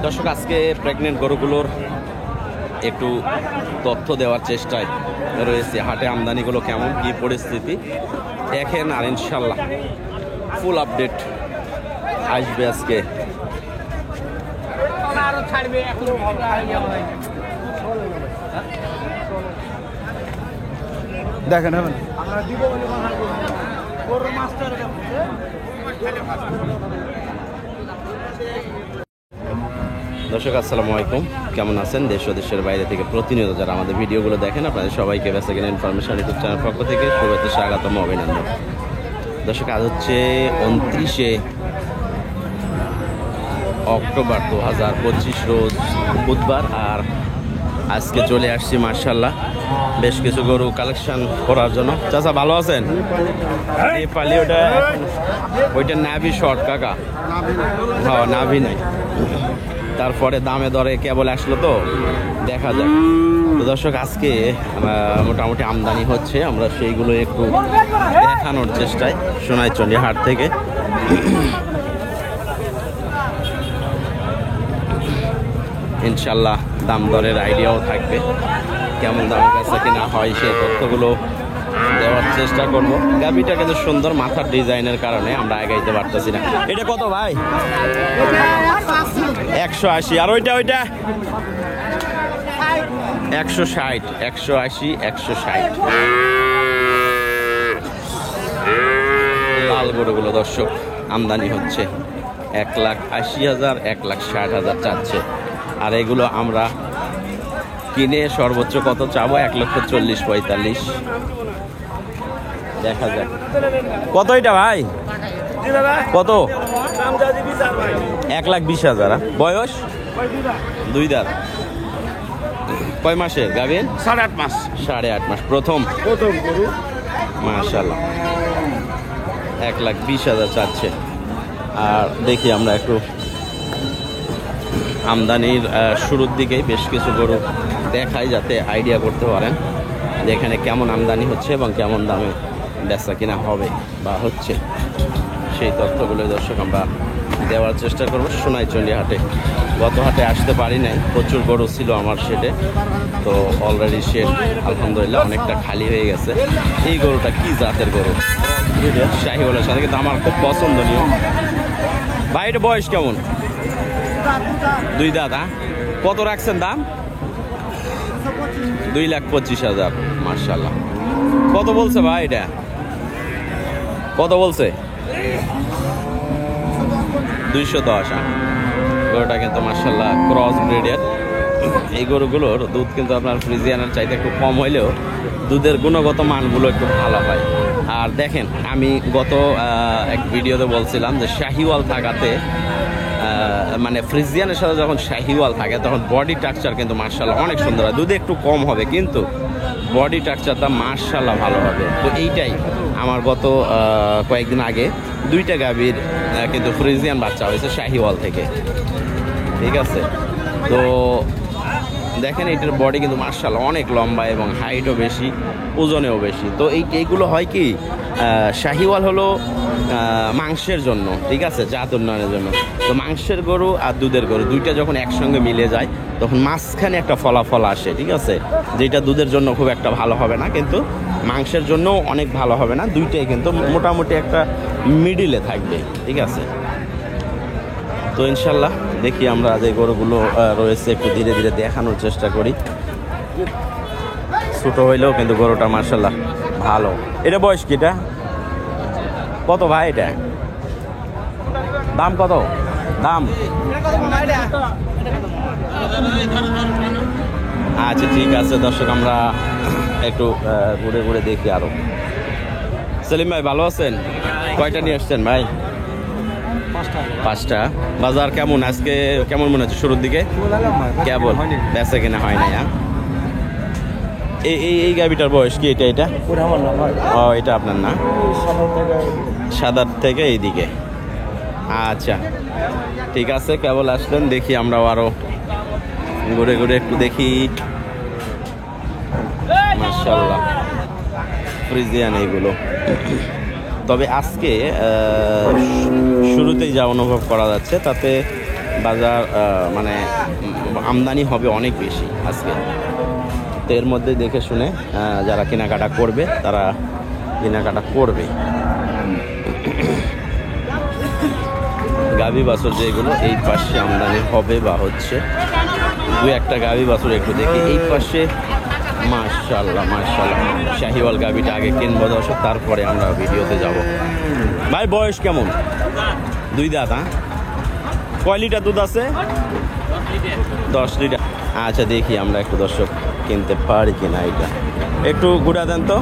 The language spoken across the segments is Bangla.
দর্শক, আজকে প্রেগনেন্ট গরুগুলোর একটু তথ্য দেওয়ার চেষ্টায় রয়েছে। হাটে আমদানিগুলো কেমন, কি পরিস্থিতি দেখেন, আর ইনশাল্লাহ ফুল আপডেট আসবে আজকে। দেখেন দর্শক, আসসালামু আলাইকুম, কেমন আছেন? দেশ ও দেশের বাইরে থেকে প্রতিনিয়ত যারা আমাদের ভিডিওগুলো দেখেন, আপনাদের সবাইকে বেচাকেনা ইনফরমেশন ইউটিউব চ্যানেল পক্ষ থেকে শুভেচ্ছা, স্বাগতম, অভিনন্দন। দর্শক, আজ হচ্ছে 29শে অক্টোবর 2025 রোজ বুধবার। আর আজকে চলে আসছি মার্শাল্লাহ বেশ কিছু গরু কালেকশন করার জন্য। চাচা ভালো আছেন? নেপালি ওইটা নাভি শর্ট কাকা, হ্যাঁ নাভি নাই, তারপরে দামে দরে কেবল আসলো তো দেখা যাক। তো দর্শক, আজকে মোটামুটি আমদানি হচ্ছে, আমরা সেইগুলো একটু দেখানোর চেষ্টায় সোনাইচন্ডী হাট থেকে। ইনশাল্লাহ দাম দরের আইডিয়াও থাকবে, কেমন দাম কাছে কিনা হয় সেই তথ্যগুলো দেওয়ার চেষ্টা করব। গাবিটা কিন্তু সুন্দর, মাথার ডিজাইনের কারণে আমরা আগাইতে পারতেছি না। এটা কত ভাই? 180। আর ওইটা 160, 180, 160 লাল গরুগুলো দর্শক আমদানি হচ্ছে 1,80,000, 1,60,000 চাচ্ছে। আর এগুলো আমরা কিনে সর্বোচ্চ কত চাবো? 1,40,45। দেখা যাক কত এটা ভাই, কত? 1,20,000। বয়স 2 দাঁত। কয় মাসের গাভীর? 8.5 মাস। 8.5 মাস প্রথম গরু, মাশাআল্লাহ। 1,20,000 চাচ্ছে। আর দেখি আমরা একটু আমদানির শুরুর দিকেই বেশ কিছু গরু দেখাই, যাতে আইডিয়া করতে পারেন যে এখানে কেমন আমদানি হচ্ছে এবং কেমন দামে বেচা কিনা হবে বা হচ্ছে। সেই তথ্যগুলো দর্শক আমরা দেওয়ার চেষ্টা করবো সোনাইচন্ডী হাটে। গত হাটে আসতে পারি নাই, প্রচুর গরু ছিল আমার শেডে, তো অলরেডি শেড আলহামদুলিল্লাহ অনেকটা খালি হয়ে গেছে। এই গরুটা কি জাতের গরু? শাহিওয়ালের সাথে, কিন্তু আমার খুব পছন্দনীয়। ভাই এটা বয়স কেমন? 2 দাঁত। কত রাখছেন দাম? 2,25,000। মাশাআল্লাহ। কত বলছে ভাই এটা? কত বলছে? 210। গরুটা কিন্তু মাশাআল্লাহ ক্রস ব্রিডের। এই গরুগুলোর দুধ কিন্তু আপনার ফ্রিজিয়ানের চাইতে একটু কম হইলেও দুধের গুণগত মানগুলো একটু ভালো হয়। আর দেখেন, আমি গত এক ভিডিওতে বলছিলাম যে শাহিওয়াল থাকাতে, মানে ফ্রিজিয়ানের সাথে যখন শাহিওয়াল থাকে তখন বডি স্ট্রাকচার কিন্তু মাশাআল্লাহ অনেক সুন্দর হয়। দুধে একটু কম হবে কিন্তু বডি স্ট্রাকচারটা মাশাআল্লাহ ভালো হবে। তো এইটাই আমার গত কয়েকদিন আগে 2টা গাভীর কিন্তু ফ্রিজিয়ান বাচ্চা হয়েছে শাহিওয়াল থেকে, ঠিক আছে? তো দেখেন এটার বডি কিন্তু মাশাআল্লাহ অনেক লম্বা এবং হাইটও বেশি, ওজনেও বেশি। তো এইগুলো হয় কি, শাহিওয়াল হলো মাংসের জন্য, ঠিক আছে, জাত উন্নয়নের জন্য। তো মাংসের গরু আর দুধের গরু দুইটা যখন একসঙ্গে মিলে যায় তখন মাঝখানে একটা ফলাফল আসে, ঠিক আছে, যেটা দুধের জন্য খুব একটা ভালো হবে না, কিন্তু মাংসের জন্য অনেক ভালো হবে না। দুইটাই কিন্তু মোটামুটি একটা মিডিলে থাকবে, ঠিক আছে? তো ইনশাল্লাহ দেখি আমরা যে গরুগুলো রয়েছে একটু ধীরে ধীরে দেখানোর চেষ্টা করি। ছোট হইলেও কিন্তু গরুটা মাশাআল্লাহ ভালো। এটা বয়স কি? এটা কত ভাই? এটা দাম কত? দাম আচ্ছা ঠিক আছে দর্শক, আমরা একটু ঘুরে ঘুরে দেখি আরো। সেলিম ভাই ভালো আছেন? কয়টা নিয়ে আসছেন ভাই? 5টা। বাজার কেমন আজকে, কেমন মনে হচ্ছে শুরুর দিকে? কেবল বেচা কিনা হয় না। এই গাভিটার বয়স কি? এটা ও এটা আপনার না? সাদার থেকে এইদিকে। আচ্ছা ঠিক আছে, কেবল আসলেন, দেখি আমরা আরো ঘুরে ঘুরে একটু দেখি। মাশাআল্লাহ ফ্রিজিয়ান এইগুলো। তবে আজকে শুরুতেই যা অনুভব করা যাচ্ছে তাতে বাজার মানে আমদানি হবে অনেক বেশি আজকে। তো এর মধ্যে দেখে শুনে যারা কেনাকাটা করবে তারা কেনাকাটা করবে। গাভী বাছুর যেগুলো এই পাশে আমদানি হবে বা হচ্ছে, দু একটা গাভী বাছুর একটু দেখি এই পাশে। মাশাআল্লাহ মাশাআল্লাহ, শাহিওয়াল গাভীটা আগে কিনবো দর্শক, তারপরে আমরা ভিডিওতে যাব। ভাই বয়স কেমন? 2 দাঁত। হ্যাঁ, কয় লিটার দুধ আছে? 10 লিটার। আচ্ছা দেখি আমরা একটু দর্শক কিনতে পারি কিনা। এটা একটু গুড়া দেন তো।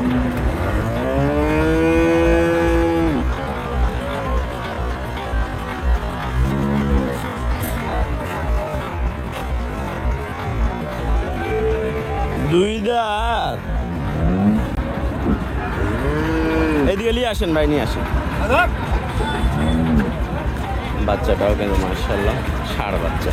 এদিকে নিয়ে আসেন ভাই, নিয়ে আসেন। বাচ্চাটাও কিন্তু মাশাআল্লাহ ষাঁড় বাচ্চা।